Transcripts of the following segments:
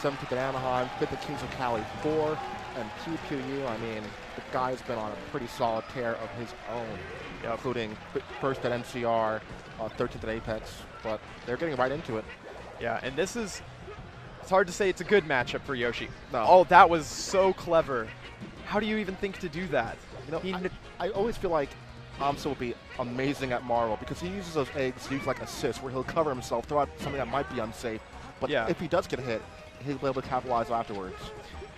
7th at Anaheim, 5th at Kings of Cali 4, and PewpewU, I mean, the guy's been on a pretty solid tear of his own, including 1st at NCR, 13th at Apex, but they're getting right into it. Yeah, and this is, it's hard to say it's a good matchup for Yoshi. No. Oh, that was so clever. How do you even think to do that? You know, I always feel like Amsa will be amazing at Marvel because he uses those eggs to use like assists where he'll cover himself, throw out something that might be unsafe, but if he does get hit, he'll be able to capitalize afterwards.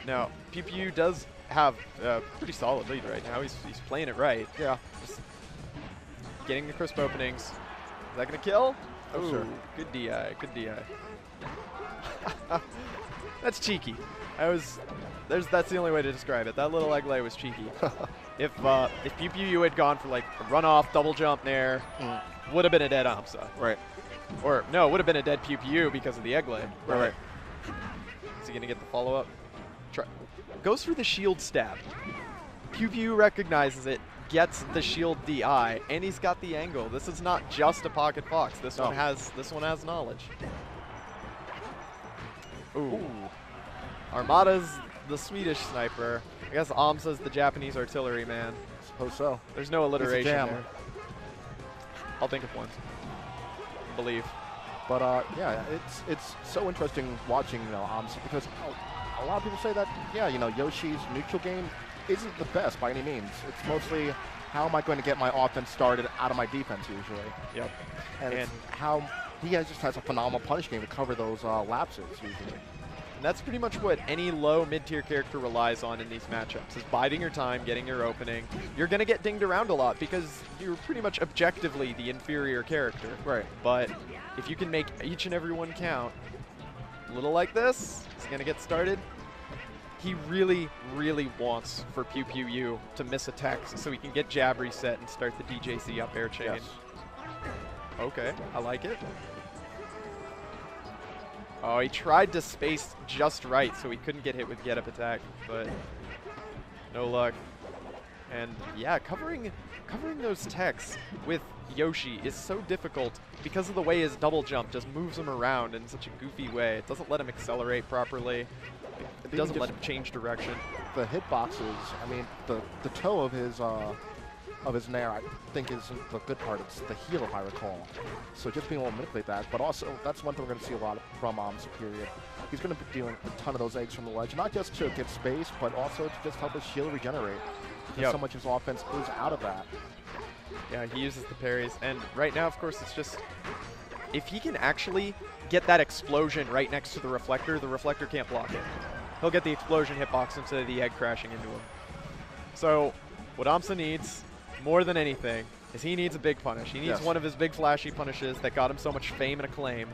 Now, PewpewU does have a pretty solid lead right now. He's playing it right. Yeah. Just getting the crisp openings. Is that going to kill? Oh, sure. Good DI. Good DI. That's cheeky. That's the only way to describe it. That little egg lay was cheeky. If PewpewU had gone for like a runoff double jump there, would have been a dead Amsa. Right. Or no, would have been a dead PewpewU because of the egg lay. Right. Is he going to get the follow-up? Goes for the shield stab. PewpewU recognizes it, gets the shield DI, and he's got the angle. This is not just a pocket fox. This one has knowledge. Ooh. Armada's the Swedish sniper. I guess Amsa's the Japanese artillery man. Suppose so. There's no alliteration jam. there. I'll think of one. Believe. But yeah, it's so interesting watching Amsa because a lot of people say that Yoshi's neutral game isn't the best by any means. It's mostly how am I going to get my offense started out of my defense usually. Yep. And how he just has a phenomenal punish game to cover those lapses usually. And that's pretty much what any low mid-tier character relies on in these matchups, is biding your time, getting your opening. You're going to get dinged around a lot because you're pretty much objectively the inferior character. Right. But if you can make each and every one count, a little like this, he's going to get started. He really, really wants for PewpewU to miss attacks so he can get jab reset and start the DJC up air chain. Yes. Okay, I like it. Oh, he tried to space just right so he couldn't get hit with get up attack, but no luck. And yeah, covering those techs with Yoshi is so difficult because of the way his double jump just moves him around in such a goofy way. It doesn't let him accelerate properly. It doesn't let him change direction. The hitboxes, I mean, the toe of his nair, I think isn't the good part. It's the heel, if I recall. So just being able to manipulate that, but also that's one thing we're going to see a lot from Amsa period. He's going to be doing a ton of those eggs from the ledge, not just to get space, but also to just help his shield regenerate. Because so much of his offense is out of that. Yeah, he uses the parries, and right now, of course, it's just if he can actually get that explosion right next to the reflector can't block it. He'll get the explosion hitbox instead of the egg crashing into him. So what Amsa needs, more than anything, is he needs a big punish. He needs one of his big flashy punishes that got him so much fame and acclaim.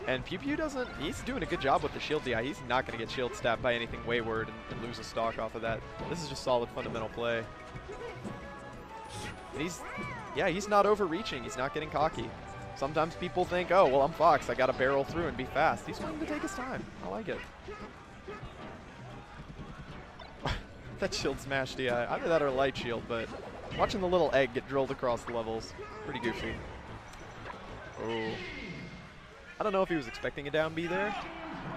And PewpewU doesn't, he's doing a good job with the shield DI. He's not going to get shield stabbed by anything wayward and lose a stock off of that. This is just solid fundamental play. And he's not overreaching. He's not getting cocky. Sometimes people think, oh, well, I'm Fox. I got to barrel through and be fast. He's willing to take his time. I like it. That shield smash DI. Either that or light shield, but watching the little egg get drilled across the levels, pretty goofy. Oh. I don't know if he was expecting a down B there.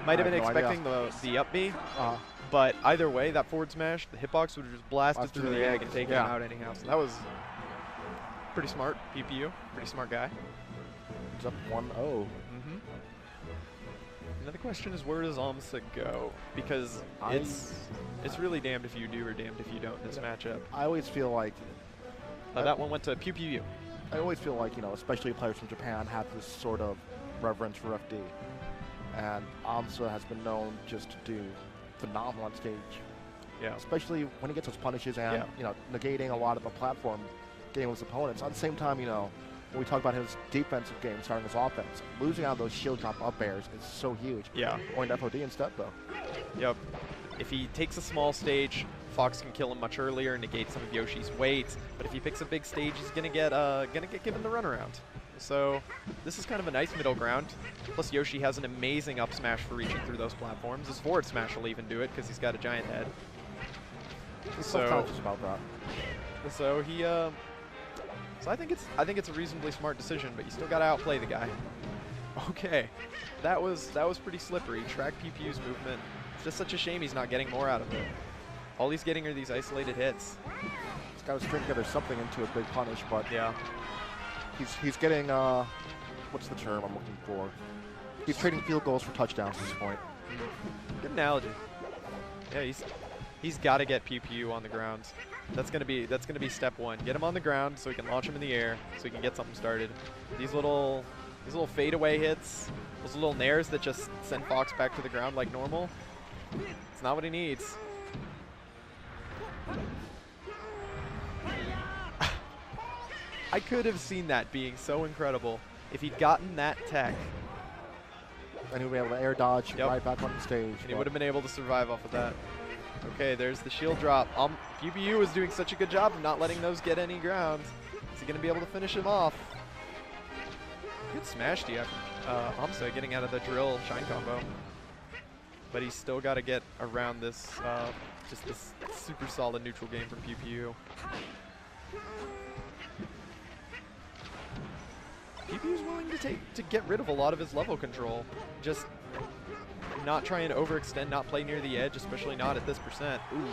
Might have been expecting the up B. But either way, that forward smash, the hitbox would have just blasted through the egg and taken him out anyhow. So that was pretty smart, PewpewU. Pretty smart guy. He's up 1-0. Now the question is, where does Amsa go? Because it's really damned if you do or damned if you don't in this matchup. I always feel like that one went to PewpewU. I always feel like, especially players from Japan have this sort of reverence for FD. And Amsa has been known just to do phenomenal on stage. Yeah. Especially when he gets those punishes and, negating a lot of the platform game with his opponents. At the same time, when we talk about his defensive game starting his offense, losing out those shield drop up airs is so huge. Yeah. Going to FOD instead, though. Yep. If he takes a small stage, Fox can kill him much earlier, negate some of Yoshi's weight. But if he picks a big stage, he's gonna get given the runaround. So this is kind of a nice middle ground. Plus Yoshi has an amazing up smash for reaching through those platforms. His forward smash will even do it because he's got a giant head. He's so conscious about that. So So I think it's a reasonably smart decision, but you still got to outplay the guy. Okay, that was pretty slippery. Track PewpewU's movement. It's just such a shame he's not getting more out of it. All he's getting are these isolated hits. He's got to string together something into a big punish, but yeah, he's getting what's the term I'm looking for? He's trading field goals for touchdowns at this point. Good analogy. Yeah, he's got to get PewpewU on the ground. That's gonna be step one. Get him on the ground so he can launch him in the air, so he can get something started. These little fadeaway hits, those little nairs that just send Fox back to the ground like normal. It's not what he needs. I could have seen that being so incredible if he'd gotten that tech. And he'll be able to air dodge right back on the stage. And he would have been able to survive off of that. Okay, there's the shield drop. PewpewU is doing such a good job of not letting those get any ground. Is he going to be able to finish him off? Good smash DF. Amsa getting out of the drill shine combo. But he's still got to get around this, just this super solid neutral game from PewpewU. PewpewU's willing to get rid of a lot of his level control. Just not try and overextend, not play near the edge, especially not at this percent. Ooh,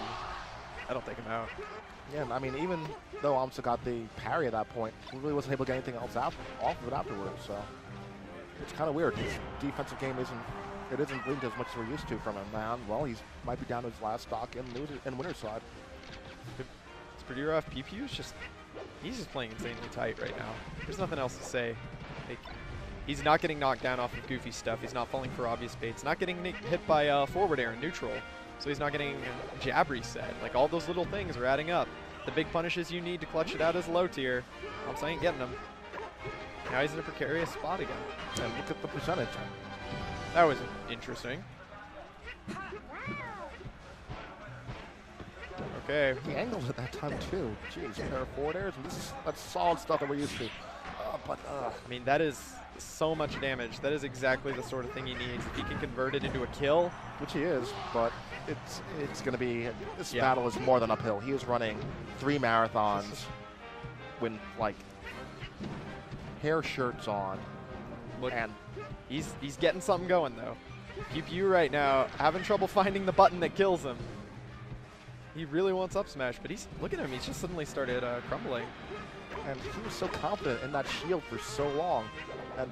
that'll take him out. Yeah, I mean, even though Amsa got the parry at that point, he really wasn't able to get anything else off of it afterwards. So it's kind of weird. His defensive game isn't linked as much as we're used to from him, man. Well, he might be down to his last stock in winner's side. It's pretty rough. PewpewU's he's just playing insanely tight right now. There's nothing else to say. Like, he's not getting knocked down off of goofy stuff. He's not falling for obvious baits. Not getting hit by forward air and neutral. So he's not getting jab reset. Like, all those little things are adding up. The big punishes you need to clutch it out as low tier. Amsa ain't getting them. Now he's in a precarious spot again. And look at the percentage. That was interesting. Okay. He angled at that time too. Jeez, a pair of forward airs, and that's solid stuff that we're used to. I mean, that is so much damage. That is exactly the sort of thing he needs. If he can convert it into a kill, which he is, but it's going to be, this battle is more than uphill. He is running 3 marathons with like hair shirts on. Look, and he's getting something going though. PewpewU right now having trouble finding the button that kills him. He really wants up smash, but look at him. He's just suddenly started crumbling. And he was so confident in that shield for so long, and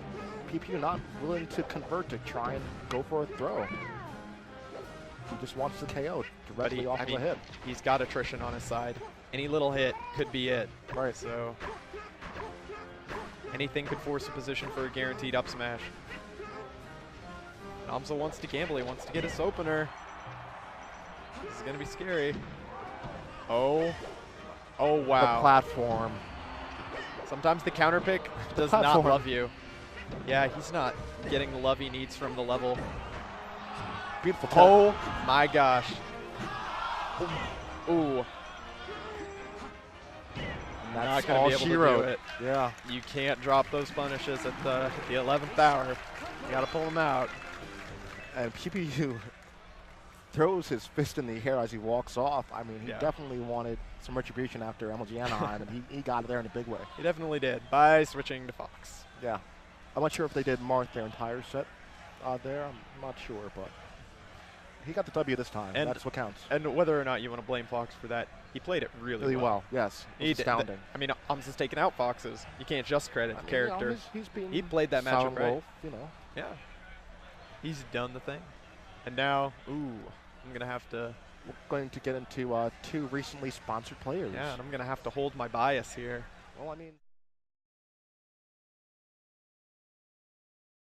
PewpewU not willing to convert to try and go for a throw. He just wants the KO directly off of a hit. He's got attrition on his side. Any little hit could be it. Right. So anything could force a position for a guaranteed up smash. Amsa wants to gamble. He wants to get his opener. This is going to be scary. Oh, wow. The platform. Sometimes the counter pick does not love you. Yeah, he's not getting the love he needs from the level. Beautiful. Oh my gosh. Ooh. That's not going to be able to do it. Yeah. You can't drop those punishes at the 11th hour. You got to pull them out. And PewpewU throws his fist in the air as he walks off. I mean, he definitely wanted some retribution after MLG Anaheim, and he got it there in a big way. He definitely did, by switching to Fox. Yeah. I'm not sure if they did mark their entire set there. I'm not sure, but he got the W this time, and that's what counts. And whether or not you want to blame Fox for that, he played it really well. Yes. It's astounding. I mean, Amsa's taken out Foxes. You can't just credit the character. He played that matchup right. Wolf, you know. Yeah. He's done the thing. And now, I'm going to have to... We're going to get into 2 recently sponsored players. Yeah, and I'm going to have to hold my bias here. Well, I mean...